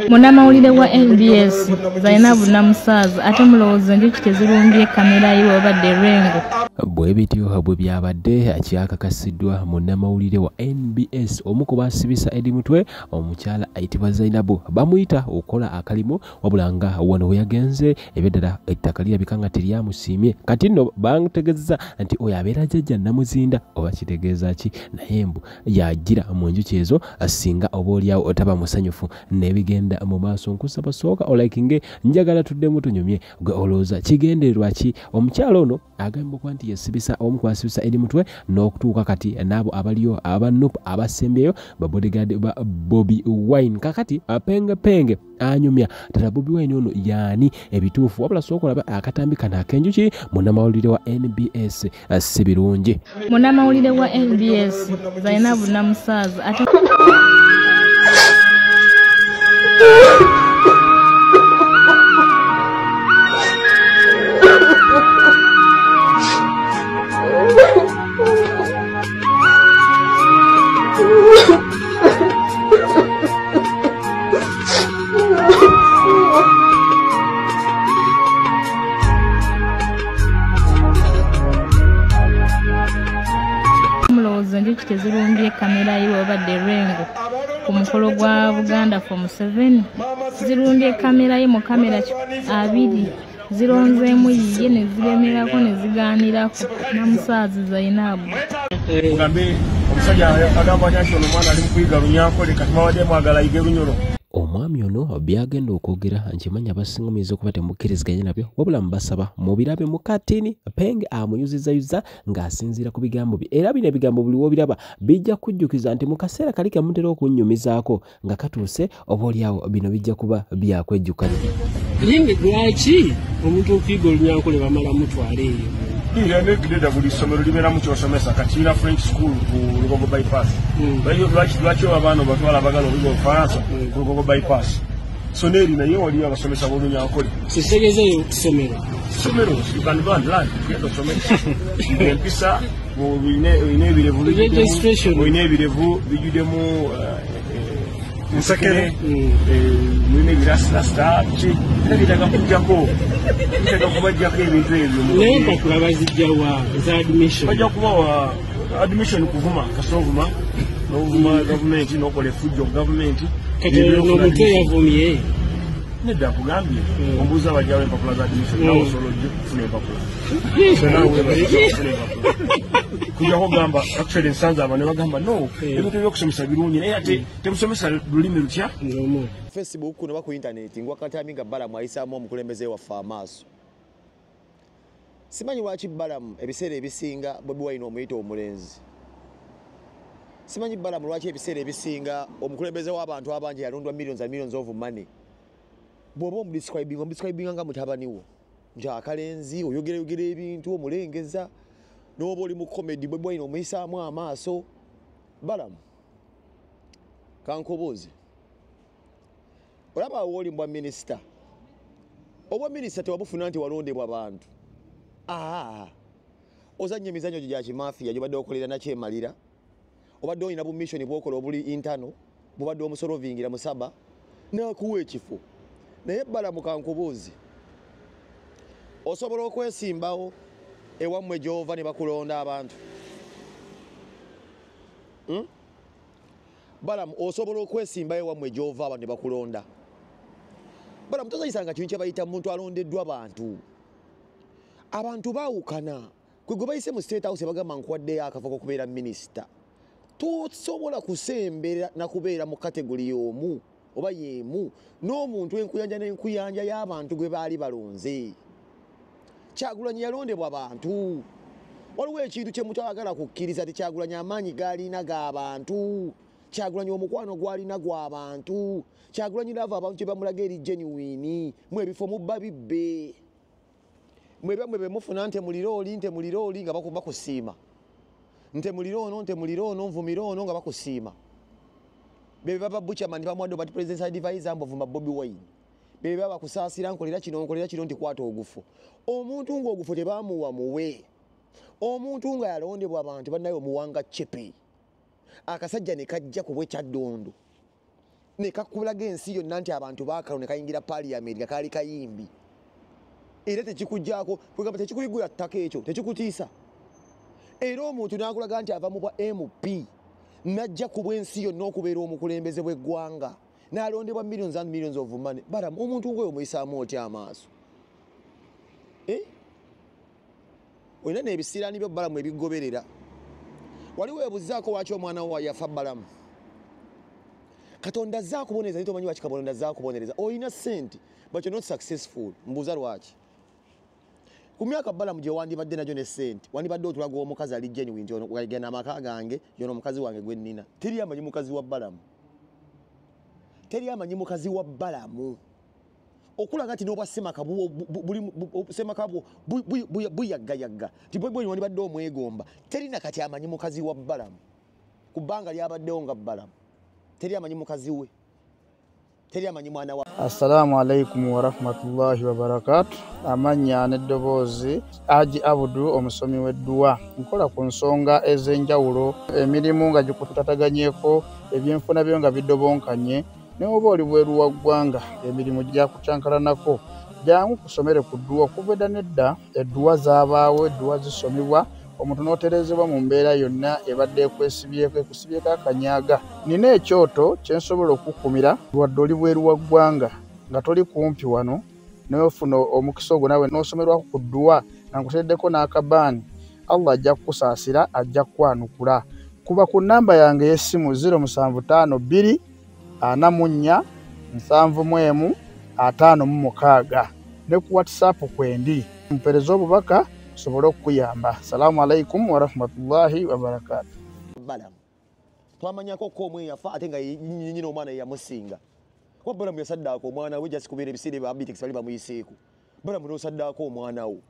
Munnamawulire wa NBS Zainabu Namusaza ate mulowooza njuki tezirumbye kamera ye wabadde Rengo. Bwe bityo bwe byabadde kyakakasiddwa munnamawulire wa NBS omu ku baasibisa eri mutwe omukyala ayitibwa Zainabu bamuyita okukola akalimu wabula nga wano we yagenze ebyadala ettaka lirabika nga teryamusiimye kati nno bamutegeeza nti oyo abeera jjajja Namuzinda oba kitegeeza ki naye mbu yagira mu njuki ezo singa oba oliawo otaba musanyufu n'ebigenda mu maaso nkusaba sooka olaikinge njagala tuddemu tunyumye gwe olowooza kigendererwa ki omukyala ono agambibwa nti yasibisa omu kwasibisa eri mutwe n'okutuuka kati n'abo abaliyo abanupu abasembyeyo ba bodyguard ba Bobi Wine kakati penge anyumya tata Bobi Wine ono yaani ebituufu wabula sooka olaba akatambi kano ak'enjuki munnamawulire wa NBS si birungi. Munnamawulire wa NBS Zainabu Namusaza ate mulowooza njuki tezirumbye kamera ye wabadde Rengo ku mukolo gwa Buganda for Museveni zirumbye kamera ye mu kamera 2 zironzeemu yiye ne ziremerako ne zigaanirako Namusazi Zainabu. Mugambe omusajja agamba nti ono mwana ali mu kuyiga Lunyankole kati mawadde mwagala yige Lunyoro. Omwami ono byagenda okwogera nkimanya abasingumiza okuba temukkiriziganya nabyo wabula mbasaba mubirabe mu katini penge amuyuzizayuza ng'asinziira ku bigambo bye era bino ebigambo buli w'obiraba bijja kujjukiza nti mu kaseera kali kamutera okunnyumizaako nga katuuse oba oliawo bino bijja kuba byakwejjukanya. Yinge lwaki omuntu okuyiga Olunyankole bamala mutwala eyo? Ira ne grade buli somero libera mu kyosomesa katira French school ku Lugogo bypass. Lwaki abaana batwala abagala obugo Faransa ku Lugogo bypass. So neri naye wali abasomesa b'Olunyankole. Sisegezeyo somero. Somero Uganda land yeto somero. Empisa mu ine birevu registration ine birevu bijudemu Nsakere mwine birasa start nebitaga kujjako bitaka kubajjako ebintu ebyo naye mpapula bazijjawa za admission bajja kubawa admission kuvuma kasovuma n'ovuma government n'okola effujjo government kati n'omuntu yavumye nedda kugambye ombuuza bajjawo empapula za admission nawe osobola okufuna empapula kujja kugamba actually nsanze aba ne bagamba no ebintu ebyokusomesa birungi naye ate temusomesa lulimi lutya. Facebook kuno ku internet ngwakatami nga Balamu ayisaamu omukulembeze waffe amaaso. Simanyi lwaki Balamu ebiseera ebisinga Bobi Wine omuyita omulenzi. Simanyi Balamu lwaki ebiseera ebisinga omukulembeze w'abantu abangi yalondwa millions of money. Bw'oba omudescribinga nga mutabani wo njakalenzi oyogera ebintu omulengeza n'oba oli mu comedy Bobi Wine omuyisaamu amaaso. Balamu kankobozi olaba woli mbwa minister obwa minister tewabufuna nti walondebwa abantu ozanye emizanyo gya kimafia gyobadde okolera nakyemalira obadde olina bu mission bwokola obuli intano bwobadde omusolovingira musaba nakuwa ekifo naye Balamu kankobozi osobola okwesimbawo ewammwe gyova ne bakulonda abantu. Balamu osobola okwesimbawo ewammwe gyova abantu ne bakulonda. Balamu tozayisanga kintu kye bayita muntu alondeddwa abantu baawukana kwe gwe bayise mu State House bagamba nkuwaddeyo akafo k'okubeera minisita tosobola kusembera na kubeera mu kategori y'omu oba y'emu n'omuntu enkuyanja n'enkuyanja y'abantu gwe baali balonze. Kyagulanyi yalondebwa abantu waliwo ekintu kye mutayagala kukkiriza Kyagulanyi amaanyi gaalina g'abantu Kyagulanyi omukwano gwalina gw'abantu Kyagulanyi lava abantu kye bamulaga eri genuine mwe ebifo mubba bibbe mwe bamwe mufuna nte muliroli nga bakusiima nte muliroono nvumira ono nga bakusiima bebe baba Buchaman bamuwadde bati president advisor mbovuma Bobi Wine bebe baba kusaasira nkolera kino nti kwata ogufu omuntu ng'ogufu tebamuwa muwe omuntu nga yalondebwa abantu bannayo muwanga chepe akasajja ne kajja ku bwe kyaddondo ne kakulaga ensi yonna nti abantu baakalo ne kayingira parliament nga kaali kayimbi era tekikujjaako kwegamba tekikuyigula ttaka ekyo tekikutiisa era omuntu n'akulaga nti ava mu bwa MP najja ku bw'ensi yonna okubeera omukulembeze bw'eggwanga n'alondebwa millions and millions of money balamu omuntu ngoyo omuyisaamu otya amaaso olina n'ebisiraani byo balamu ebigoberera wali weebuzaako waki omwana wo yafa balamu katonda azze akubonereza naye tomanyi waki katonda azze akubonereza olina ssente but you're not successful mbuuza lwaki ku myaka balamu gye wandibadde nagyo ne ssente wandibadde otulaga omukazi ali genuine nti wagenda amaka gange yono omukazi wange gwe nnina teri amanyi mukazi wa balamu teri amanyi mukazi wa balamu okulaga nti n'obwasemaka buyaggayagga nti bwe wandibadde omwegomba teri nakati amanyi mukazi wa balamu ku bbanga lyabaddewo nga balamu teri amanyi mukazi we teri amanyi mwana wa Assalamu alaikum wa rahmatullahi wa barakatuh. Amanya n'eddoboozi Haji Abudu omusomi w'edduwa nkola ku nsonga ez'enjawulo emirimu nga gikutataganyeko ebyenfuna byo nga bidobonkanye ne oba oli bweru wa ggwanga emirimu gyakucankalanako jangu kusomere ku dduwa okuva nedda edduwa zaabaawo edduwa zisomibwa omuntu n'oterezebwa mu mbeera yonna ebadde ekwesibyeko ekusibyeko akanyaaga nina ekyoto kyensobola okukumira wadde oli bweru wa ggwanga nga toli kumpi wano n'ofuna omukisa ogwo nawe n'osomerwako ku dduwa nga nkuteddeko n'akabaani Allah ajja kukusaasira ajja kukwanukula kuba ku nnamba yange y'essimu 0752 44 71 56 ne ku WhatsApp kwendi mpereza obubaka sobolo kuyamba. Assalamu alaikum wa rahmatullahi wa barakatuh. Balamu twamanyako ko omwe yafa ate nga nyina omwana yamusinga kwa balamu yasaddaako omwana we just kubeera ebisire babitix bali bamuyiseeko balamu n'osaddaako omwana wo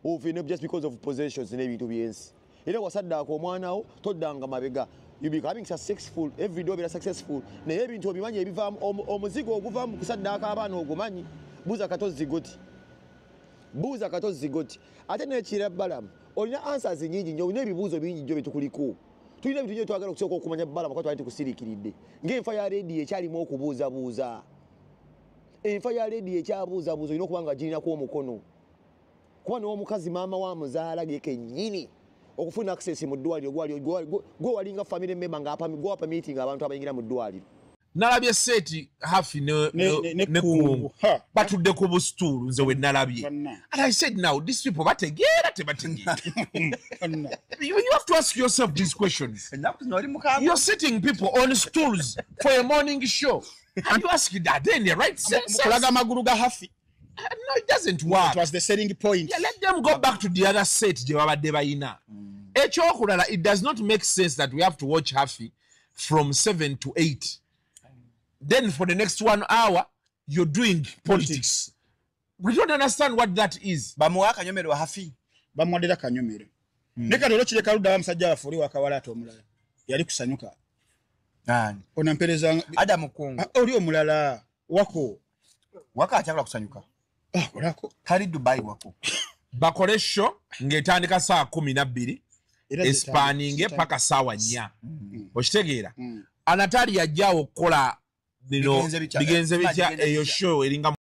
ovine just because of possessions n'ebintu byensi era wasaddaako omwana wo toddanga mabega you becoming successful every day obeera successful naye ebintu obimanyi ebivaamu omuzigo oguvaamu kusaddaako abaana ogumanyi buuza katozi goti ate n'ekira balamu olina answers nyingi nnyo olina ebibuuzo bingi nnyo byetukuliko tulina ebintu nnyo twagala okusooka okumanya balamu kwa twali tukusiriikiridde ng'enfa ya leediyo ekyalimu okubuuzabuuza enfa ya leediyo ekyabuuzabuuza olina okuba nga girinako omukono kuba n'omukazi maama wa muzaala gekennyini okufuna access mu ddwaliro gwe walinga family member gwapa meeting abantu abayingira mu ddwaliro nalabye seti hafi ne kungu batudde ku busituulu nze we nalabye and I said now these people bategeera tebategeera you have to ask yourself these questions you're sitting people on stools for a morning show and you ask that they in the right sense kulaga maguru ga hafi no it doesn't work it was the selling point let them go back to the other set gye babadde bayina ekyokulala it does not make sense that we have to watch hafi from 7 to 8 then for the next 1 hour you're doing politics. We don't understand what that is. Bamuwa kanyomero hafi bamwadira kanyomero neka lero kire kaluda musajja wafuri wakawala atomulala yali kusanyuka nani ona mpereza Adam Kungu oli omulala wako akyagala kusanyuka olako kali Dubai wako bakole show ngetandika saa 12 espaninge paka sawa 4 okitegeera Anatali yajjawo okukola bigenze bitya eyo show eringa